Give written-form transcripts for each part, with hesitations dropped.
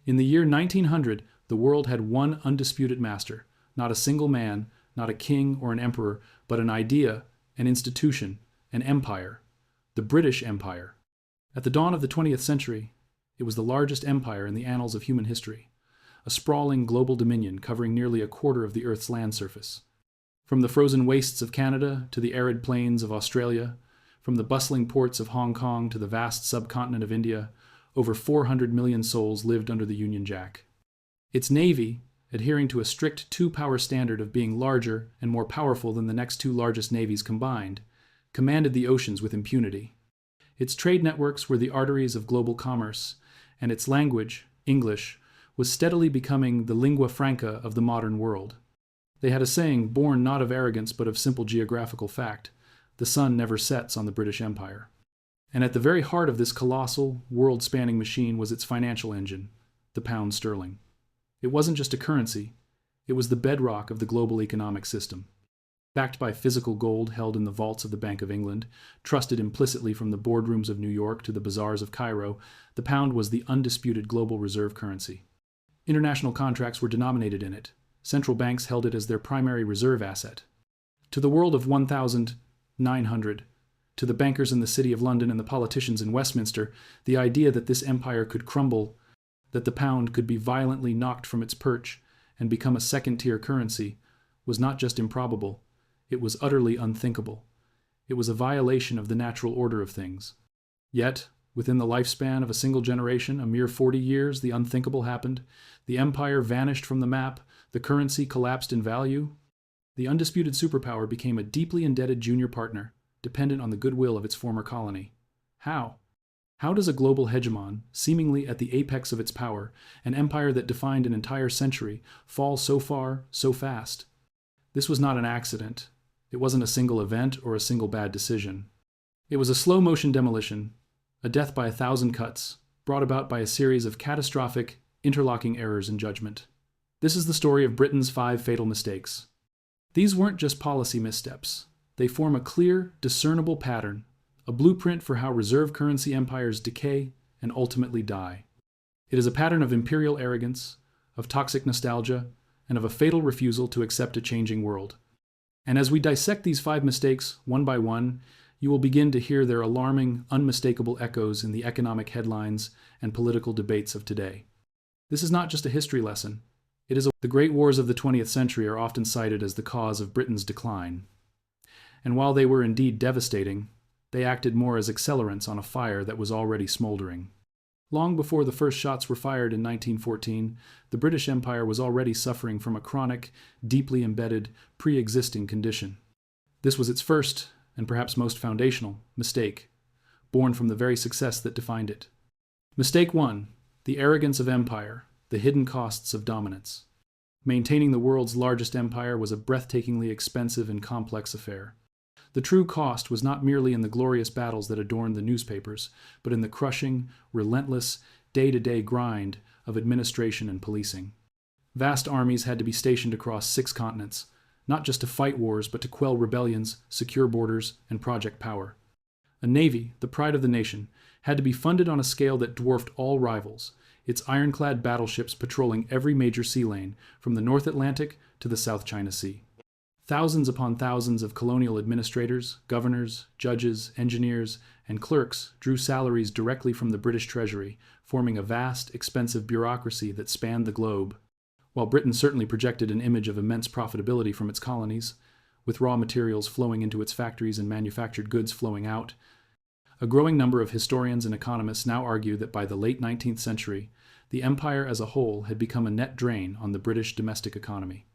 In the year 1900, the world had one undisputed master, not a single man, not a king or an emperor, but an idea, an institution, an empire, the British Empire. At the dawn of the 20th century, it was the largest empire in the annals of human history, a sprawling global dominion covering nearly a quarter of the Earth's land surface. From the frozen wastes of Canada to the arid plains of Australia, from the bustling ports of Hong Kong to the vast subcontinent of India, over 400 million souls lived under the Union Jack. Its navy, adhering to a strict two-power standard of being larger and more powerful than the next two largest navies combined, commanded the oceans with impunity. Its trade networks were the arteries of global commerce, and its language, English, was steadily becoming the lingua franca of the modern world. They had a saying born not of arrogance but of simple geographical fact: the sun never sets on the British Empire. And at the very heart of this colossal, world-spanning machine was its financial engine, the pound sterling. It wasn't just a currency, it was the bedrock of the global economic system. Backed by physical gold held in the vaults of the Bank of England, trusted implicitly from the boardrooms of New York to the bazaars of Cairo, the pound was the undisputed global reserve currency. International contracts were denominated in it. Central banks held it as their primary reserve asset. To the world of 1,900, to the bankers in the City of London and the politicians in Westminster, the idea that this empire could crumble, that the pound could be violently knocked from its perch and become a second-tier currency, was not just improbable, it was utterly unthinkable. It was a violation of the natural order of things. Yet, within the lifespan of a single generation, a mere 40 years, the unthinkable happened. The empire vanished from the map, the currency collapsed in value. The undisputed superpower became a deeply indebted junior partner, dependent on the goodwill of its former colony. How? How does a global hegemon, seemingly at the apex of its power, an empire that defined an entire century, fall so far, so fast? This was not an accident. It wasn't a single event or a single bad decision. It was a slow-motion demolition, a death by 1,000 cuts, brought about by a series of catastrophic, interlocking errors in judgment. This is the story of Britain's 5 fatal mistakes. These weren't just policy missteps. They form a clear, discernible pattern, a blueprint for how reserve currency empires decay and ultimately die. It is a pattern of imperial arrogance, of toxic nostalgia, and of a fatal refusal to accept a changing world. And as we dissect these 5 mistakes one by one, you will begin to hear their alarming, unmistakable echoes in the economic headlines and political debates of today. This is not just a history lesson. The great wars of the 20th century are often cited as the cause of Britain's decline. And while they were indeed devastating, they acted more as accelerants on a fire that was already smoldering. Long before the first shots were fired in 1914, the British Empire was already suffering from a chronic, deeply embedded, pre-existing condition. This was its first, and perhaps most foundational, mistake, born from the very success that defined it. Mistake 1: the arrogance of empire, the hidden costs of dominance. Maintaining the world's largest empire was a breathtakingly expensive and complex affair. The true cost was not merely in the glorious battles that adorned the newspapers, but in the crushing, relentless, day-to-day grind of administration and policing. Vast armies had to be stationed across 6 continents, not just to fight wars, but to quell rebellions, secure borders, and project power. A navy, the pride of the nation, had to be funded on a scale that dwarfed all rivals, its ironclad battleships patrolling every major sea lane, from the North Atlantic to the South China Sea. Thousands upon thousands of colonial administrators, governors, judges, engineers, and clerks drew salaries directly from the British Treasury, forming a vast, expensive bureaucracy that spanned the globe. While Britain certainly projected an image of immense profitability from its colonies, with raw materials flowing into its factories and manufactured goods flowing out, a growing number of historians and economists now argue that by the late 19th century, the empire as a whole had become a net drain on the British domestic economy.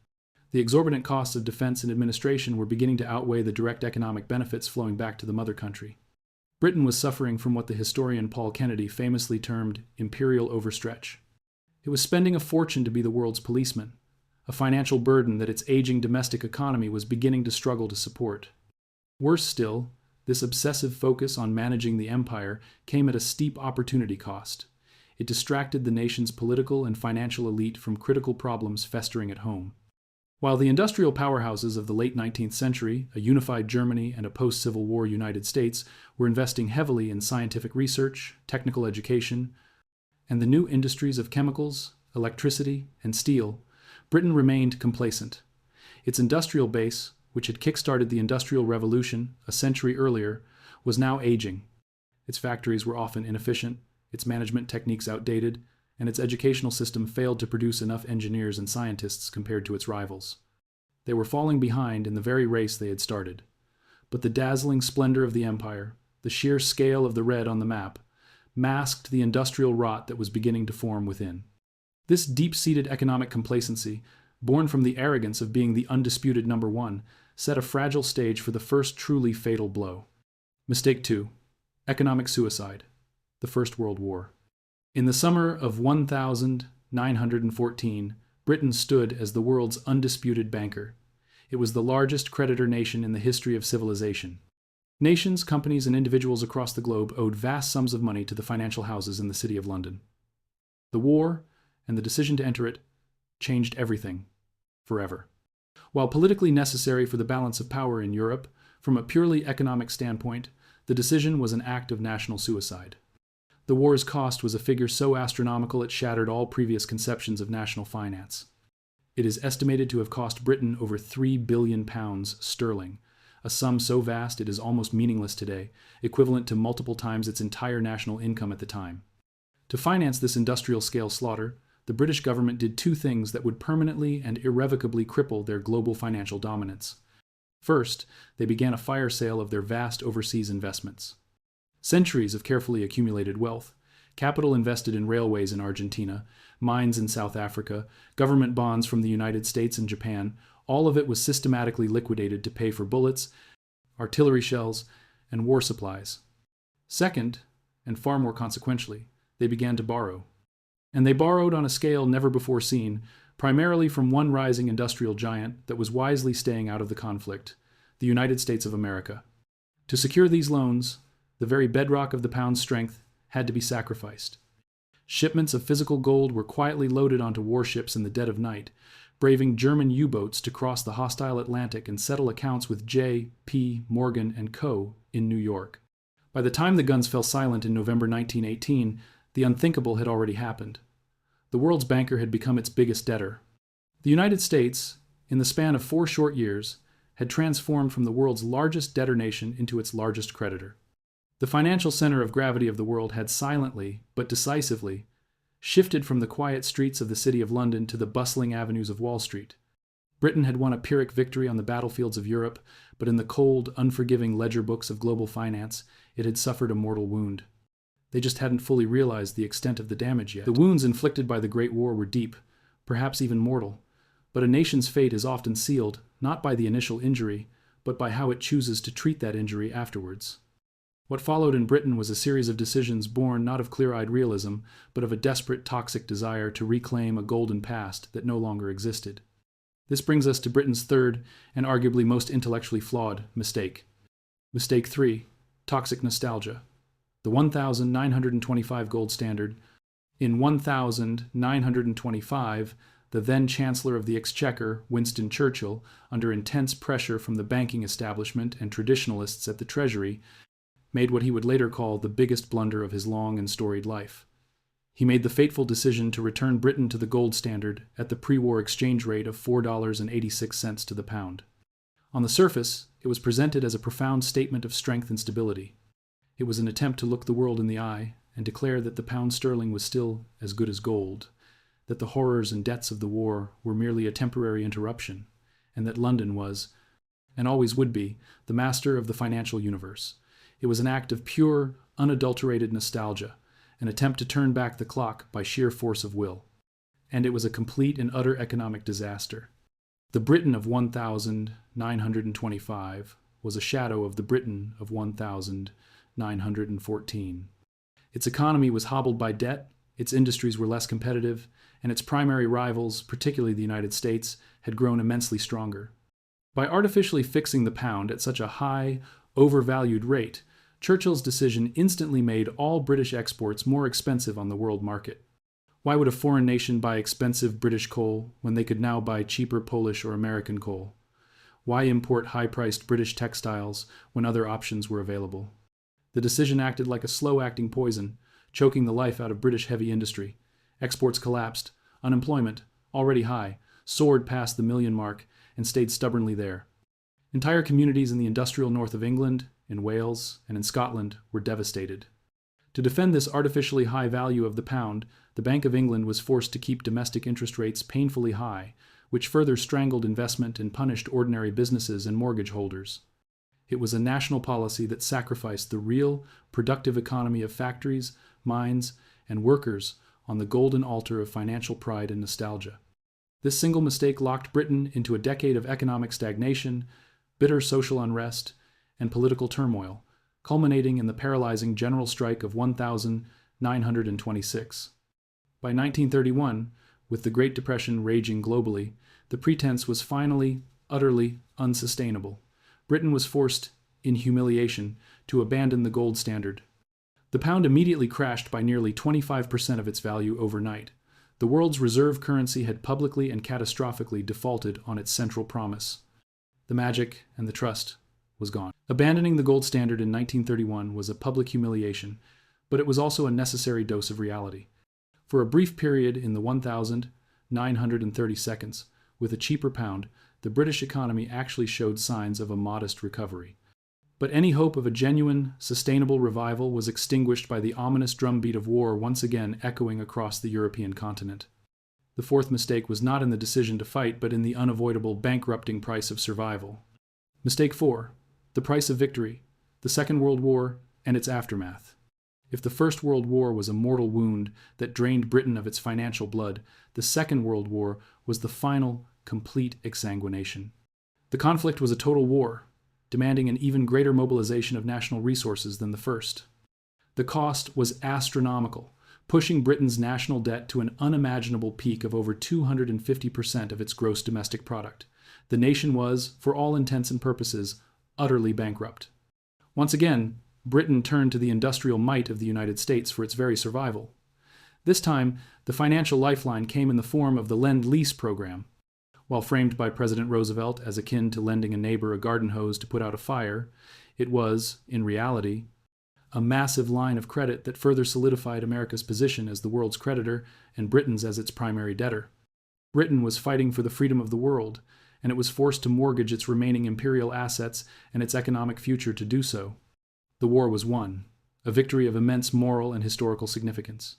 The exorbitant costs of defense and administration were beginning to outweigh the direct economic benefits flowing back to the mother country. Britain was suffering from what the historian Paul Kennedy famously termed imperial overstretch. It was spending a fortune to be the world's policeman, a financial burden that its aging domestic economy was beginning to struggle to support. Worse still, this obsessive focus on managing the empire came at a steep opportunity cost. It distracted the nation's political and financial elite from critical problems festering at home. While the industrial powerhouses of the late 19th century, a unified Germany and a post-Civil War United States, were investing heavily in scientific research, technical education, and the new industries of chemicals, electricity, and steel, Britain remained complacent. Its industrial base, which had kick-started the Industrial Revolution a century earlier, was now aging. Its factories were often inefficient, its management techniques outdated, and its educational system failed to produce enough engineers and scientists compared to its rivals. They were falling behind in the very race they had started. But the dazzling splendor of the empire, the sheer scale of the red on the map, masked the industrial rot that was beginning to form within. This deep-seated economic complacency, born from the arrogance of being the undisputed number one, set a fragile stage for the first truly fatal blow. Mistake 2. Economic suicide. The First World War. In the summer of 1914, Britain stood as the world's undisputed banker. It was the largest creditor nation in the history of civilization. Nations, companies, and individuals across the globe owed vast sums of money to the financial houses in the City of London. The war, and the decision to enter it, changed everything, forever. While politically necessary for the balance of power in Europe, from a purely economic standpoint, the decision was an act of national suicide. The war's cost was a figure so astronomical it shattered all previous conceptions of national finance. It is estimated to have cost Britain over £3 billion sterling, a sum so vast it is almost meaningless today, equivalent to multiple times its entire national income at the time. To finance this industrial-scale slaughter, the British government did two things that would permanently and irrevocably cripple their global financial dominance. First, they began a fire sale of their vast overseas investments. Centuries of carefully accumulated wealth, capital invested in railways in Argentina, mines in South Africa, government bonds from the United States and Japan, all of it was systematically liquidated to pay for bullets, artillery shells, and war supplies. Second, and far more consequentially, they began to borrow. And they borrowed on a scale never before seen, primarily from one rising industrial giant that was wisely staying out of the conflict, the United States of America. To secure these loans, the very bedrock of the pound's strength had to be sacrificed. Shipments of physical gold were quietly loaded onto warships in the dead of night, braving German U-boats to cross the hostile Atlantic and settle accounts with J. P. Morgan and Co. in New York. By the time the guns fell silent in November 1918, the unthinkable had already happened. The world's banker had become its biggest debtor. The United States, in the span of 4 short years, had transformed from the world's largest debtor nation into its largest creditor. The financial center of gravity of the world had silently, but decisively, shifted from the quiet streets of the City of London to the bustling avenues of Wall Street. Britain had won a Pyrrhic victory on the battlefields of Europe, but in the cold, unforgiving ledger books of global finance, it had suffered a mortal wound. They just hadn't fully realized the extent of the damage yet. The wounds inflicted by the Great War were deep, perhaps even mortal, but a nation's fate is often sealed, not by the initial injury, but by how it chooses to treat that injury afterwards. What followed in Britain was a series of decisions born not of clear-eyed realism, but of a desperate, toxic desire to reclaim a golden past that no longer existed. This brings us to Britain's third, and arguably most intellectually flawed, mistake. Mistake 3. Toxic nostalgia. The 1925 gold standard. In 1925, the then Chancellor of the Exchequer, Winston Churchill, under intense pressure from the banking establishment and traditionalists at the Treasury, made what he would later call the biggest blunder of his long and storied life. He made the fateful decision to return Britain to the gold standard at the pre-war exchange rate of $4.86 to the pound. On the surface, it was presented as a profound statement of strength and stability. It was an attempt to look the world in the eye and declare that the pound sterling was still as good as gold, that the horrors and debts of the war were merely a temporary interruption, and that London was, and always would be, the master of the financial universe. It was an act of pure, unadulterated nostalgia, an attempt to turn back the clock by sheer force of will. And it was a complete and utter economic disaster. The Britain of 1925 was a shadow of the Britain of 1914. Its economy was hobbled by debt, its industries were less competitive, and its primary rivals, particularly the United States, had grown immensely stronger. By artificially fixing the pound at such a high, overvalued rate, Churchill's decision instantly made all British exports more expensive on the world market. Why would a foreign nation buy expensive British coal when they could now buy cheaper Polish or American coal? Why import high-priced British textiles when other options were available? The decision acted like a slow-acting poison, choking the life out of British heavy industry. Exports collapsed. Unemployment, already high, soared past the million mark and stayed stubbornly there. Entire communities in the industrial north of England, in Wales, and in Scotland were devastated. To defend this artificially high value of the pound, the Bank of England was forced to keep domestic interest rates painfully high, which further strangled investment and punished ordinary businesses and mortgage holders. It was a national policy that sacrificed the real, productive economy of factories, mines, and workers on the golden altar of financial pride and nostalgia. This single mistake locked Britain into a decade of economic stagnation, bitter social unrest, and political turmoil, culminating in the paralyzing general strike of 1926. By 1931, with the Great Depression raging globally, the pretense was finally, utterly unsustainable. Britain was forced, in humiliation, to abandon the gold standard. The pound immediately crashed by nearly 25% of its value overnight. The world's reserve currency had publicly and catastrophically defaulted on its central promise. The magic and the trust was gone. Abandoning the gold standard in 1931 was a public humiliation, but it was also a necessary dose of reality. For a brief period in the 1,930 seconds, with a cheaper pound, the British economy actually showed signs of a modest recovery. But any hope of a genuine, sustainable revival was extinguished by the ominous drumbeat of war once again echoing across the European continent. The fourth mistake was not in the decision to fight, but in the unavoidable bankrupting price of survival. Mistake 4. The price of victory, the Second World War, and its aftermath. If the First World War was a mortal wound that drained Britain of its financial blood, the Second World War was the final, complete exsanguination. The conflict was a total war, demanding an even greater mobilization of national resources than the first. The cost was astronomical, pushing Britain's national debt to an unimaginable peak of over 250% of its gross domestic product. The nation was, for all intents and purposes, utterly bankrupt. Once again, Britain turned to the industrial might of the United States for its very survival. This time, the financial lifeline came in the form of the Lend-Lease program. While framed by President Roosevelt as akin to lending a neighbor a garden hose to put out a fire, it was, in reality, a massive line of credit that further solidified America's position as the world's creditor and Britain's as its primary debtor. Britain was fighting for the freedom of the world, and it was forced to mortgage its remaining imperial assets and its economic future to do so. The war was won, a victory of immense moral and historical significance.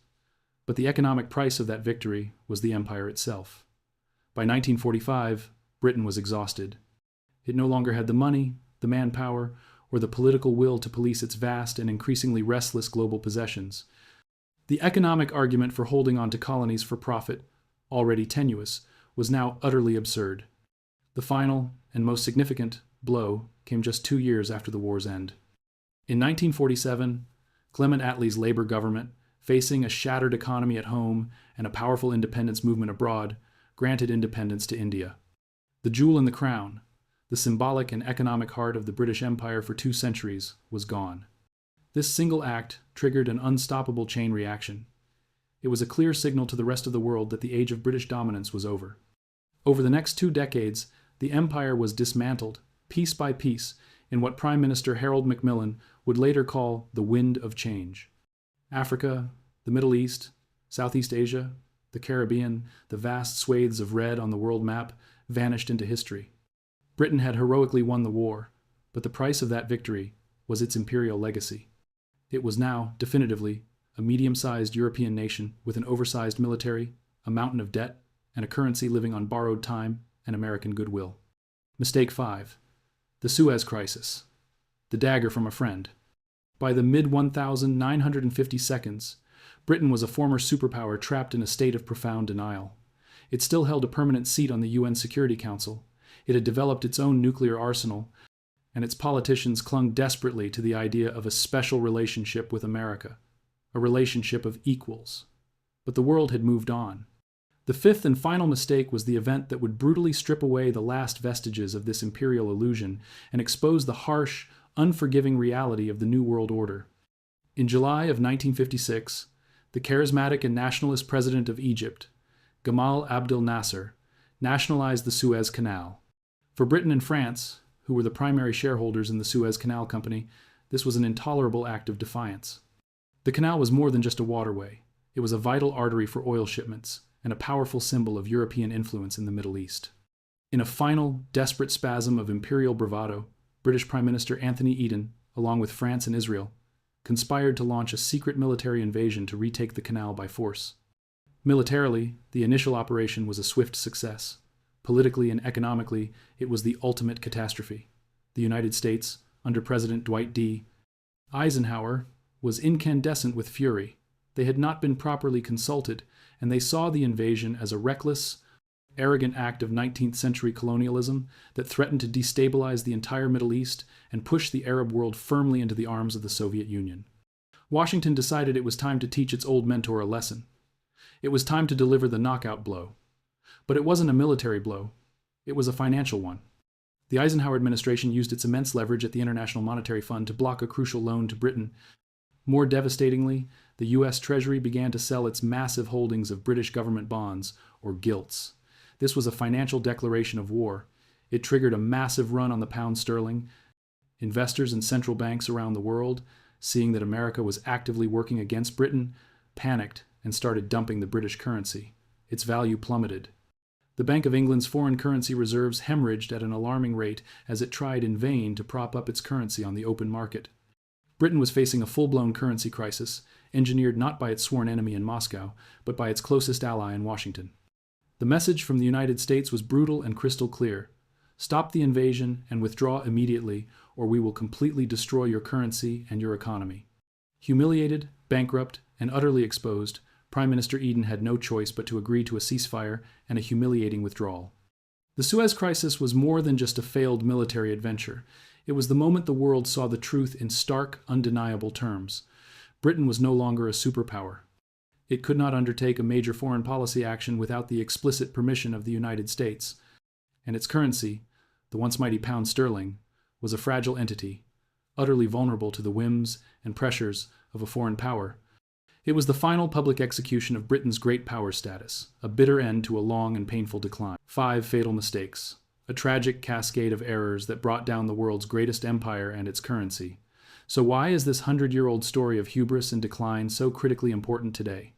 But the economic price of that victory was the empire itself. By 1945, Britain was exhausted. It no longer had the money, the manpower, or the political will to police its vast and increasingly restless global possessions. The economic argument for holding on to colonies for profit, already tenuous, was now utterly absurd. The final, and most significant, blow came just 2 years after the war's end. In 1947, Clement Attlee's Labour government, facing a shattered economy at home and a powerful independence movement abroad, granted independence to India. The jewel in the crown, the symbolic and economic heart of the British Empire for 2 centuries, was gone. This single act triggered an unstoppable chain reaction. It was a clear signal to the rest of the world that the age of British dominance was over. Over the next 2 decades, the empire was dismantled, piece by piece, in what Prime Minister Harold Macmillan would later call the wind of change. Africa, the Middle East, Southeast Asia, the Caribbean, the vast swathes of red on the world map vanished into history. Britain had heroically won the war, but the price of that victory was its imperial legacy. It was now, definitively, a medium-sized European nation with an oversized military, a mountain of debt, and a currency living on borrowed time and American goodwill. Mistake 5. The Suez Crisis. The dagger from a friend. By the mid-1950 seconds, Britain was a former superpower trapped in a state of profound denial. It still held a permanent seat on the UN Security Council. It had developed its own nuclear arsenal, and its politicians clung desperately to the idea of a special relationship with America, a relationship of equals. But the world had moved on. The fifth and final mistake was the event that would brutally strip away the last vestiges of this imperial illusion and expose the harsh, unforgiving reality of the New World Order. In July of 1956, the charismatic and nationalist president of Egypt, Gamal Abdel Nasser, nationalized the Suez Canal. For Britain and France, who were the primary shareholders in the Suez Canal Company, this was an intolerable act of defiance. The canal was more than just a waterway. It was a vital artery for oil shipments and a powerful symbol of European influence in the Middle East. In a final, desperate spasm of imperial bravado, British Prime Minister Anthony Eden, along with France and Israel, conspired to launch a secret military invasion to retake the canal by force. Militarily, the initial operation was a swift success. Politically and economically, it was the ultimate catastrophe. The United States, under President Dwight D. Eisenhower, was incandescent with fury. They had not been properly consulted, and they saw the invasion as a reckless, arrogant act of 19th century colonialism that threatened to destabilize the entire Middle East and push the Arab world firmly into the arms of the Soviet Union. Washington decided it was time to teach its old mentor a lesson. It was time to deliver the knockout blow. But it wasn't a military blow. It was a financial one. The Eisenhower administration used its immense leverage at the International Monetary Fund to block a crucial loan to Britain. More devastatingly, the U.S. Treasury began to sell its massive holdings of British government bonds, or gilts. This was a financial declaration of war. It triggered a massive run on the pound sterling. Investors and central banks around the world, seeing that America was actively working against Britain, panicked and started dumping the British currency. Its value plummeted. The Bank of England's foreign currency reserves hemorrhaged at an alarming rate as it tried in vain to prop up its currency on the open market. Britain was facing a full-blown currency crisis, engineered not by its sworn enemy in Moscow, but by its closest ally in Washington. The message from the United States was brutal and crystal clear. Stop the invasion and withdraw immediately, or we will completely destroy your currency and your economy. Humiliated, bankrupt, and utterly exposed, Prime Minister Eden had no choice but to agree to a ceasefire and a humiliating withdrawal. The Suez Crisis was more than just a failed military adventure. It was the moment the world saw the truth in stark, undeniable terms. Britain was no longer a superpower. It could not undertake a major foreign policy action without the explicit permission of the United States. And its currency, the once mighty pound sterling, was a fragile entity, utterly vulnerable to the whims and pressures of a foreign power. It was the final public execution of Britain's great power status, a bitter end to a long and painful decline. 5 fatal mistakes. A tragic cascade of errors that brought down the world's greatest empire and its currency. So why is this 100-year-old story of hubris and decline so critically important today?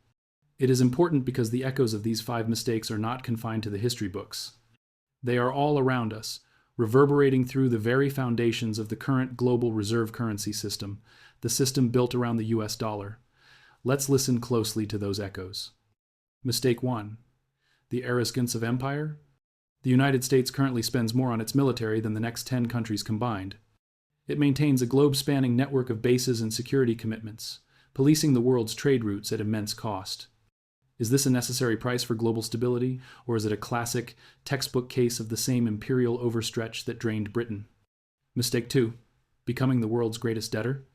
It is important because the echoes of these 5 mistakes are not confined to the history books. They are all around us, reverberating through the very foundations of the current global reserve currency system, the system built around the US dollar. Let's listen closely to those echoes. Mistake 1. The arrogance of empire. The United States currently spends more on its military than the next 10 countries combined. It maintains a globe-spanning network of bases and security commitments, policing the world's trade routes at immense cost. Is this a necessary price for global stability, or is it a classic, textbook case of the same imperial overstretch that drained Britain? Mistake 2. Becoming the world's greatest debtor.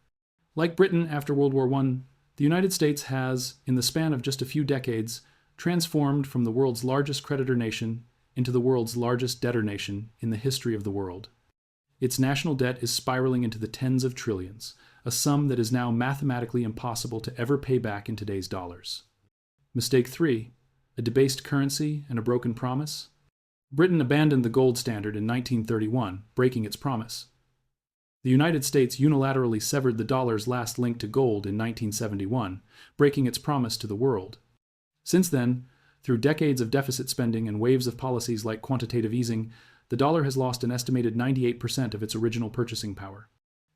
Like Britain after World War I, the United States has, in the span of just a few decades, transformed from the world's largest creditor nation into the world's largest debtor nation in the history of the world. Its national debt is spiraling into the tens of trillions, a sum that is now mathematically impossible to ever pay back in today's dollars. Mistake 3. A debased currency and a broken promise. Britain abandoned the gold standard in 1931, breaking its promise. The United States unilaterally severed the dollar's last link to gold in 1971, breaking its promise to the world. Since then, through decades of deficit spending and waves of policies like quantitative easing, the dollar has lost an estimated 98% of its original purchasing power.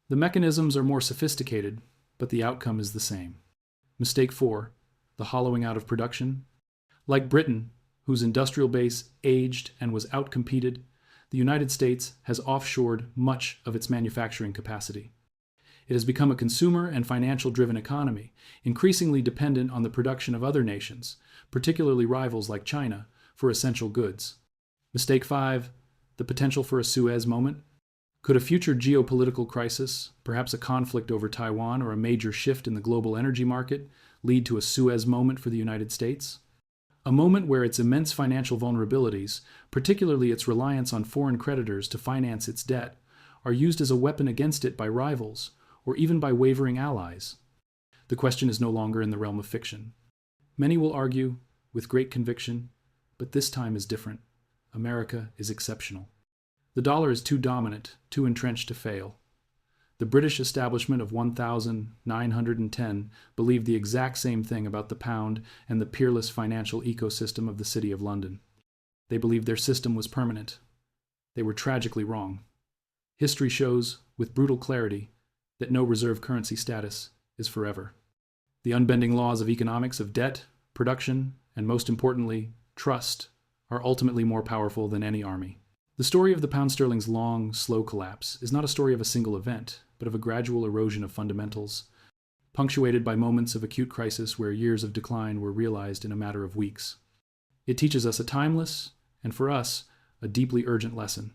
The mechanisms are more sophisticated, but the outcome is the same. Mistake 4. The hollowing out of production. Like Britain, whose industrial base aged and was outcompeted, the United States has offshored much of its manufacturing capacity. It has become a consumer and financial-driven economy, increasingly dependent on the production of other nations, particularly rivals like China, for essential goods. Mistake 5. The potential for a Suez moment. Could a future geopolitical crisis, perhaps a conflict over Taiwan or a major shift in the global energy market, lead to a Suez moment for the United States? A moment where its immense financial vulnerabilities, particularly its reliance on foreign creditors to finance its debt, are used as a weapon against it by rivals, or even by wavering allies. The question is no longer in the realm of fiction. Many will argue, with great conviction, but this time is different. America is exceptional. The dollar is too dominant, too entrenched to fail. The British establishment of 1910 believed the exact same thing about the pound and the peerless financial ecosystem of the City of London. They believed their system was permanent. They were tragically wrong. History shows, with brutal clarity, that no reserve currency status is forever. The unbending laws of economics of debt, production, and most importantly, trust, are ultimately more powerful than any army. The story of the pound sterling's long, slow collapse is not a story of a single event, but of a gradual erosion of fundamentals, punctuated by moments of acute crisis where years of decline were realized in a matter of weeks. It teaches us a timeless, and for us, a deeply urgent lesson.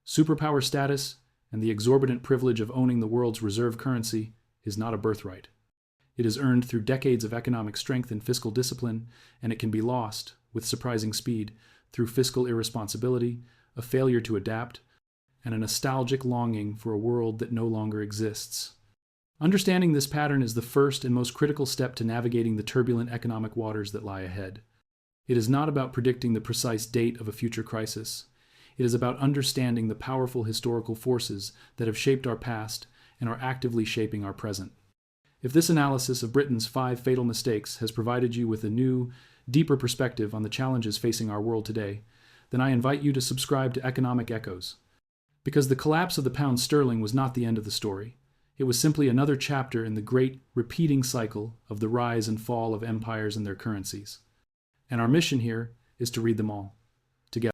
Superpower status and the exorbitant privilege of owning the world's reserve currency is not a birthright. It is earned through decades of economic strength and fiscal discipline, and it can be lost, with surprising speed, through fiscal irresponsibility, a failure to adapt, and a nostalgic longing for a world that no longer exists. Understanding this pattern is the first and most critical step to navigating the turbulent economic waters that lie ahead. It is not about predicting the precise date of a future crisis. It is about understanding the powerful historical forces that have shaped our past and are actively shaping our present. If this analysis of Britain's 5 fatal mistakes has provided you with a new, deeper perspective on the challenges facing our world today, then I invite you to subscribe to Economic Echoes. Because the collapse of the pound sterling was not the end of the story. It was simply another chapter in the great, repeating cycle of the rise and fall of empires and their currencies. And our mission here is to read them all.